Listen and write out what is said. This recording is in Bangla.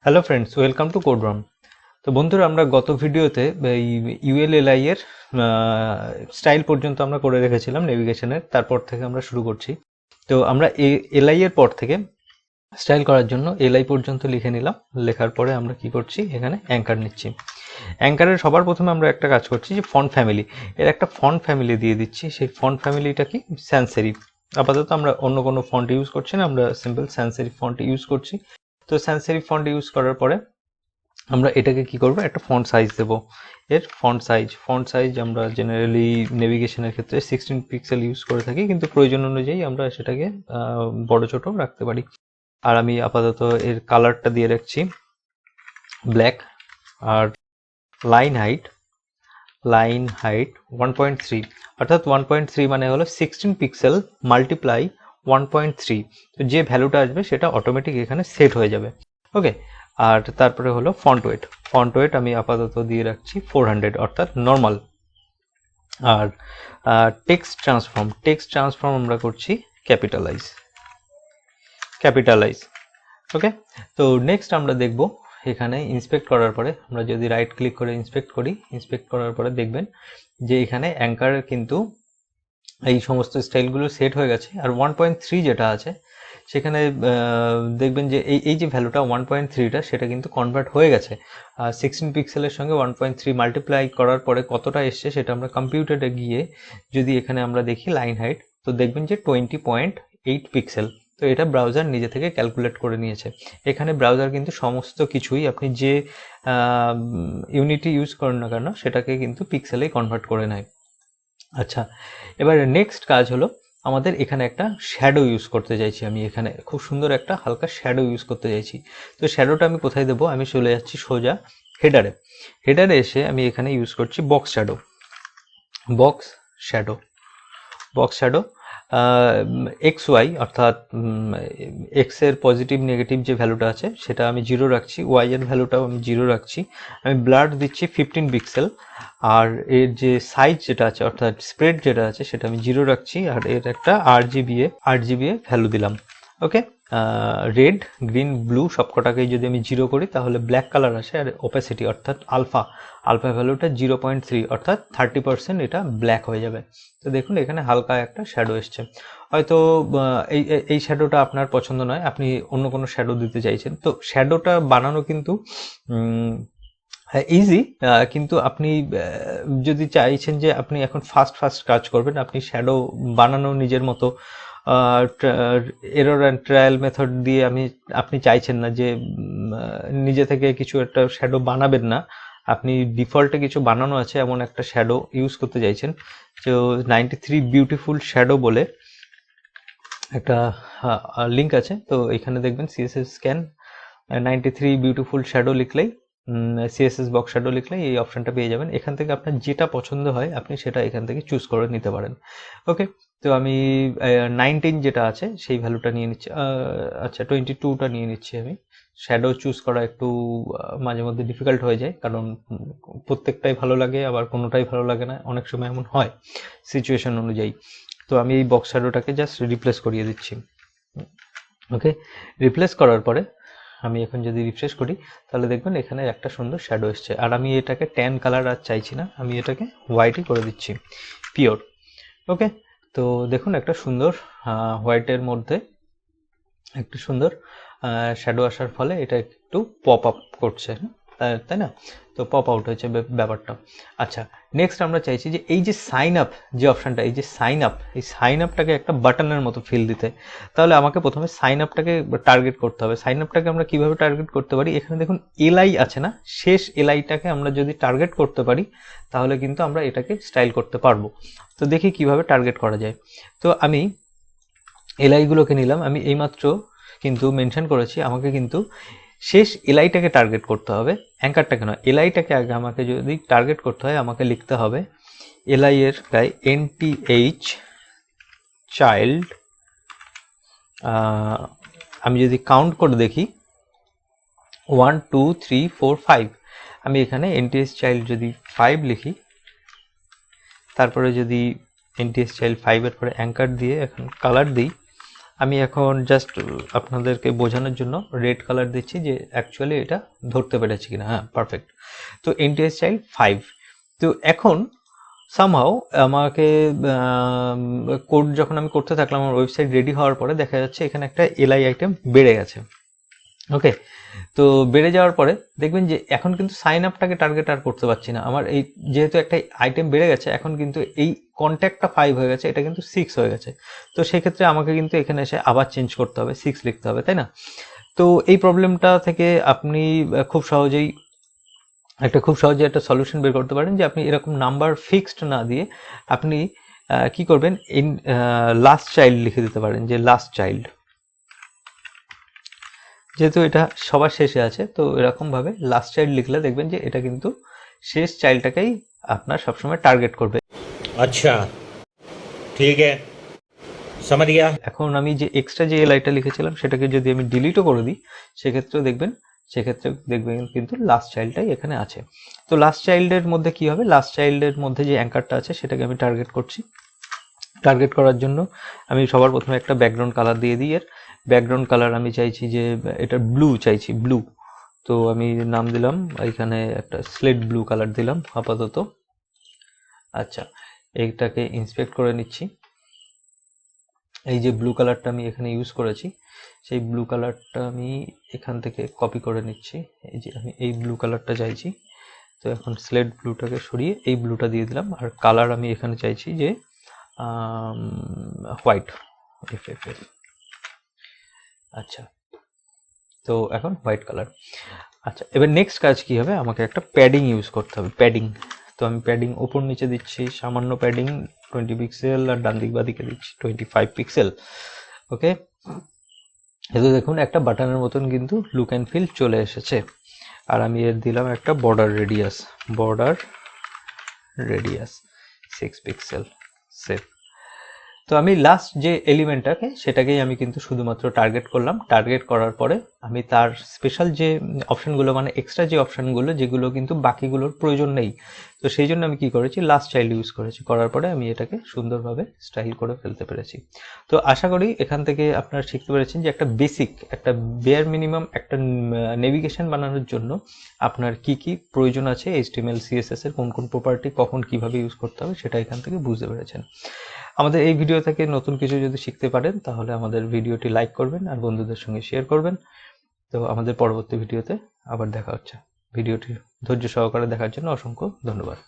Hello friends, welcome to Coderam. তো বন্ধুরা, আমরা গত ভিডিওতে এই ইউএলএলআই এর স্টাইল পর্যন্ত আমরা করে রেখেছিলাম নেভিগেশনের। তারপর থেকে আমরা শুরু করছি। তো আমরা এলআই এর পর থেকে স্টাইল করার জন্য এলআই পর্যন্ত লিখে নিলাম। লেখার পরে আমরা কি করছি, এখানে অ্যাঙ্কার নিচ্ছি। অ্যাঙ্কারের সবার প্রথমে আমরা একটা কাজ করছি যে ফন্ট ফ্যামিলি, এর একটা ফন্ট ফ্যামিলি দিয়ে দিচ্ছি। সেই ফন্ট ফ্যামিলিটা কি, স্যান্স সেরিফ। আপাতত আমরা অন্য কোনো ফন্ট ইউজ করছি না, আমরা সিম্পল স্যান্স সেরিফ ফন্ট ইউজ করছি। তো স্যান্স সেরিফ ফন্ট ইউজ করার পরে আমরা এটাকে কি করব, একটা ফন্ট সাইজ দেব। এর ফন্ট সাইজ আমরা জেনারেলি নেভিগেশনের ক্ষেত্রে 16 পিক্সেল ইউজ করে থাকি, কিন্তু প্রয়োজন অনুযায়ী আমরা সেটাকে বড় ছোট রাখতে পারি। আর আমি আপাতত এর কালারটা দিয়ে রাখছি ব্ল্যাক। আর লাইন হাইট 1.3, অর্থাৎ 1.3 মানে হলো 16 পিক্সেল মাল্টিপ্লাই 1.3। তো যে ভ্যালুটা আসবে সেটা অটোমেটিক এখানে সেট হয়ে যাবে। ওকে। আর তারপরে হলো ফন্ট ওয়েট আমি আপাতত দিয়ে রাখছি 400, অর্থাৎ নর্মাল। আর টেক্সট ট্রান্সফর্ম আমরা করছি ক্যাপিটালাইজ। ওকে। তো নেক্সট আমরা দেখব এখানে ইন্সপেক্ট করার পরে, আমরা যদি রাইট ক্লিক করে ইন্সপেক্ট করার পরে দেখবেন যে এখানে অ্যাঙ্কার কিন্তু এই সমস্ত স্টাইলগুলো সেট হয়ে গেছে। আর 1.3 যেটা আছে সেখানে দেখবেন যে এই যে ভ্যালুটা 1.3টা সেটা কিন্তু কনভার্ট হয়ে গেছে। 16 পিক্সেলের সঙ্গে 1.3 মাল্টিপ্লাই করার পরে কতটা এসছে সেটা আমরা কম্পিউটারে গিয়ে যদি এখানে আমরা দেখি লাইন হাইট, তো দেখবেন যে 20.8 পিক্সেল। তো এটা ব্রাউজার নিজে থেকে ক্যালকুলেট করে নিয়েছে। এখানে ব্রাউজার কিন্তু সমস্ত কিছুই আপনি যে ইউনিটি ইউজ করেন না কেন সেটাকে কিন্তু পিক্সেলেই কনভার্ট করে নেয়। আচ্ছা, এবার নেক্সট কাজ হলো আমাদের এখানে একটা শ্যাডো ইউজ করতে চাইছি। আমি এখানে খুব সুন্দর একটা হালকা শ্যাডো ইউজ করতে চাইছি। তো শ্যাডোটা আমি কোথায় দেবো, আমি চলে যাচ্ছি সোজা হেডারে এসে আমি এখানে ইউজ করছি বক্স শ্যাডো এক্স ওয়াই, অর্থাৎ এক্স এর পজিটিভ নেগেটিভ যে ভ্যালুটা আছে সেটা আমি 0 রাখছি, ওয়াই এর ভ্যালুটাও আমি 0 রাখছি। আমি ব্লাড দিচ্ছি 15 পিক্সেল। আর এর যে সাইজ যেটা আছে অর্থাৎ স্প্রেড যেটা আছে সেটা আমি 0 রাখছি। আর এর একটা আরজিবিএ ভ্যালু দিলাম। ওকে। রেড, গ্রিন, ব্লু সবকটাকেই যদি আমি 0 করি তাহলে ব্ল্যাক কালার আসে। আর ওপাসিটি অর্থাৎ আলফা ভ্যালুটা 0.3, অর্থাৎ 30% এটা ব্ল্যাক হয়ে যাবে। তো দেখুন এখানে হালকা একটা শ্যাডো এসছে। হয়তো এই শ্যাডোটা আপনার পছন্দ নয়, আপনি অন্য কোনো শ্যাডো দিতে চাইছেন। তো শ্যাডোটা বানানো কিন্তু ইজি, কিন্তু আপনি যদি চাইছেন যে আপনি এখন ফাস্ট কাজ করবেন, আপনি শ্যাডো বানানো নিজের মতো এরর অ্যান্ড ট্রায়াল মেথড দিয়ে আপনি চাইছেন না যে নিজে থেকে কিছু একটা শ্যাডো বানাবেন না, আপনি ডিফল্টে কিছু বানানো আছে এমন একটা শ্যাডো ইউজ করতে চাইছেন। তো 93 বিউটিফুল শ্যাডো বলে একটা লিঙ্ক আছে। তো এখানে দেখবেন CSS স্ক্যান 93 বিউটিফুল শ্যাডো লিখলেই, CSS বক্স শ্যাডো লিখলেই এই অপশনটা পেয়ে যাবেন। এখান থেকে আপনার যেটা পছন্দ হয় আপনি সেটা এখান থেকে চুজ করে নিতে পারেন। ওকে। তো আমি 19 যেটা আছে সেই ভ্যালুটা নিয়ে নিচ্ছি। আচ্ছা, 22টা নিয়ে নিচ্ছি আমি। শ্যাডো চুজ করা একটু মাঝে মধ্যে ডিফিকাল্ট হয়ে যায়, কারণ প্রত্যেকটাই ভালো লাগে আবার কোনোটাই ভালো লাগে না, অনেক সময় এমন হয় সিচুয়েশন অনুযায়ী। তো আমি এই বক্স শ্যাডোটাকে জাস্ট রিপ্লেস করিয়ে দিচ্ছি। ওকে। রিপ্লেস করার পরে আমি এখন যদি রিফ্রেশ করি তাহলে দেখবেন এখানে একটা সুন্দর শ্যাডো এসছে। আর আমি এটাকে ট্যান কালার আর চাইছি না, আমি এটাকে হোয়াইটই করে দিচ্ছি, পিওর। ওকে। তো দেখুন একটা সুন্দর হোয়াইটের মধ্যে একটা সুন্দর শ্যাডো আসার ফলে এটা একটু পপ আপ করছে, তাই না? তো পপ আউট হয়েছে ব্যাপারটা। আচ্ছা, নেক্সট আমরা চাইছি যে এই যে সাইন আপ যে অপশানটা, এই সাইন আপটাকে একটা বাটনের মতো ফিল দিতে। তাহলে আমাকে প্রথমে সাইন আপটাকে টার্গেট করতে হবে। সাইন আপটাকে আমরা কিভাবে টার্গেট করতে পারি, এখানে দেখুন এলআই আছে না, শেষ এলআইটাকে আমরা যদি টার্গেট করতে পারি তাহলে কিন্তু আমরা এটাকে স্টাইল করতে পারবো। তো দেখি কিভাবে টার্গেট করা যায়। তো আমি এলআইগুলোকে নিলাম। আমি এইমাত্র কিন্তু মেনশন করেছি আমাকে কিন্তু শেষ এলআইটাকে টার্গেট করতে হবে, অ্যাঙ্কারটাকে নয়। এলআইটাকে আগে আমাকে যদি টার্গেট করতে হয় আমাকে লিখতে হবে এলআই এর গায়ে NTH চাইল্ড। আমি যদি কাউন্ট করে দেখি 1 2 3 4 5, আমি এখানে NTH চাইল্ড যদি 5 লিখি, তারপরে যদি NTH চাইল্ড 5 এর পরে অ্যাঙ্কার দিয়ে এখন কালার দিই, আমি এখন জাস্ট আপনাদেরকে বোঝানোর জন্য রেড কালার দিচ্ছি যে অ্যাকচুয়ালি এটা ধরতে পেরেছি কিনা। হ্যাঁ, পারফেক্ট। তো এনটি স্টাইল 5। তো এখন সামহাও আমাকে কোড যখন আমি করতে থাকলাম, আমার ওয়েবসাইট রেডি হওয়ার পরে দেখা যাচ্ছে এখানে একটা এলআই আইটেম বেড়ে গেছে। ওকে, তো বেড়ে যাওয়ার পরে দেখবেন যে এখন কিন্তু সাইন আপটাকে টার্গেট আর করতে পারছি না। আমার এই যেহেতু একটা আইটেম বেড়ে গেছে, এখন কিন্তু এই কন্ট্যাক্টটা 5 হয়ে গেছে, এটা কিন্তু 6 হয়ে গেছে। তো সেক্ষেত্রে আমাকে কিন্তু এখানে এসে আবার চেঞ্জ করতে হবে, 6 লিখতে হবে, তাই না? তো এই প্রবলেমটা থেকে আপনি খুব সহজে একটা সলিউশন বের করতে পারেন যে আপনি এরকম নাম্বার ফিক্সড না দিয়ে আপনি কি করবেন, ইন লাস্ট চাইল্ড লিখে দিতে পারেন, যে লাস্ট চাইল্ড, যেহেতু এটা সবার শেষে আছে, তো এরকম ভাবে লাস্ট চাইল্ড লিখলে দেখবেন যে এটা কিন্তু শেষ চাইল্ডটাকেই আপনার সবসময় টার্গেট করবে। अच्छा ठीक है समझ गया। এখন আমি যে এক্সট্রা যে এলআইটা লিখেছিলাম সেটাকে যদি আমি ডিলিটও করে দিই, সেক্ষেত্রে দেখবেন কিন্তু লাস্ট চাইল্ডটাই এখানে আছে। তো লাস্ট চাইল্ডের মধ্যে কি হবে, লাস্ট চাইল্ডের মধ্যে যে অ্যাঙ্কারটা আছে সেটাকে আমি টার্গেট করছি। টার্গেট করার জন্য আমি সবার প্রথমে একটা ব্যাকগ্রাউন্ড কালার দিয়ে দিই। এর ব্যাকগ্রাউন্ড কালার আমি চাইছি যে এটা ব্লু চাইছি, ব্লু। তো আমি নাম দিলাম এখানে একটা স্লেট ব্লু কালার দিলাম আপাতত। আচ্ছা, এইটাকে ইন্সপেক্ট করে নিচ্ছি। এই যে ব্লু কালারটা আমি এখানে ইউজ করেছি, সেই ব্লু কালারটা আমি এখান থেকে কপি করে নিচ্ছি। এই যে আমি এই ব্লু কালারটা চাইছি, তো এখন স্লেট ব্লুটাকে সরিয়ে এই ব্লুটা দিয়ে দিলাম। আর কালার আমি এখানে চাইছি যে হোয়াইট, এফএফএল। আচ্ছা, তো এখন হোয়াইট কালার। আচ্ছা, এবার নেক্সট কাজ কি হবে, আমাকে একটা প্যাডিং ইউজ করতে হবে, প্যাডিং। তো আমি প্যাডিং ওপর নিচে দিচ্ছি, সামান্য প্যাডিং 20 পিক্সেল, আর ডান দিক বাদিকে দিচ্ছি 25 পিক্সেল। ওকে, এতে দেখুন একটা বাটনের মতন কিন্তু লুক অ্যান্ড ফিল চলে এসেছে। আর আমি এর দিলাম একটা বর্ডার রেডিয়াস 6 পিক্সেল, সেভ। তো আমি লাস্ট যে এলিমেন্টটাকে সেটাকেই আমি কিন্তু শুধুমাত্র টার্গেট করলাম। টার্গেট করার পরে আমি তার স্পেশাল যে অপশনগুলো, মানে এক্সট্রা যে অপশনগুলো যেগুলো কিন্তু বাকিগুলোর প্রয়োজন নেই, তো সেই জন্য আমি কি করেছি, লাস্ট চাইল্ড ইউজ করেছি। করার পরে আমি এটাকে সুন্দরভাবে স্টাইল করে ফেলতে পেরেছি। তো আশা করি এখান থেকে আপনারা শিখতে পেরেছেন যে একটা বেসিক, একটা বেয়ার মিনিমাম একটা নেভিগেশন বানানোর জন্য আপনার কি কি প্রয়োজন আছে, এইচটিএমএল সিএসএস এর কোন কোন প্রপার্টি কখন কিভাবে ইউজ করতে হবে সেটা এখান থেকে বুঝতে পেরেছেন। আমাদের এই ভিডিও থেকে নতুন কিছু যদি শিখতে পারেন তাহলে আমাদের ভিডিওটি লাইক করবেন আর বন্ধুদের সঙ্গে শেয়ার করবেন। তো আমাদের পরবর্তী ভিডিওতে আবার দেখা হচ্ছে। ভিডিওটি ধৈর্য সহকারে দেখার জন্য অসংখ্য ধন্যবাদ।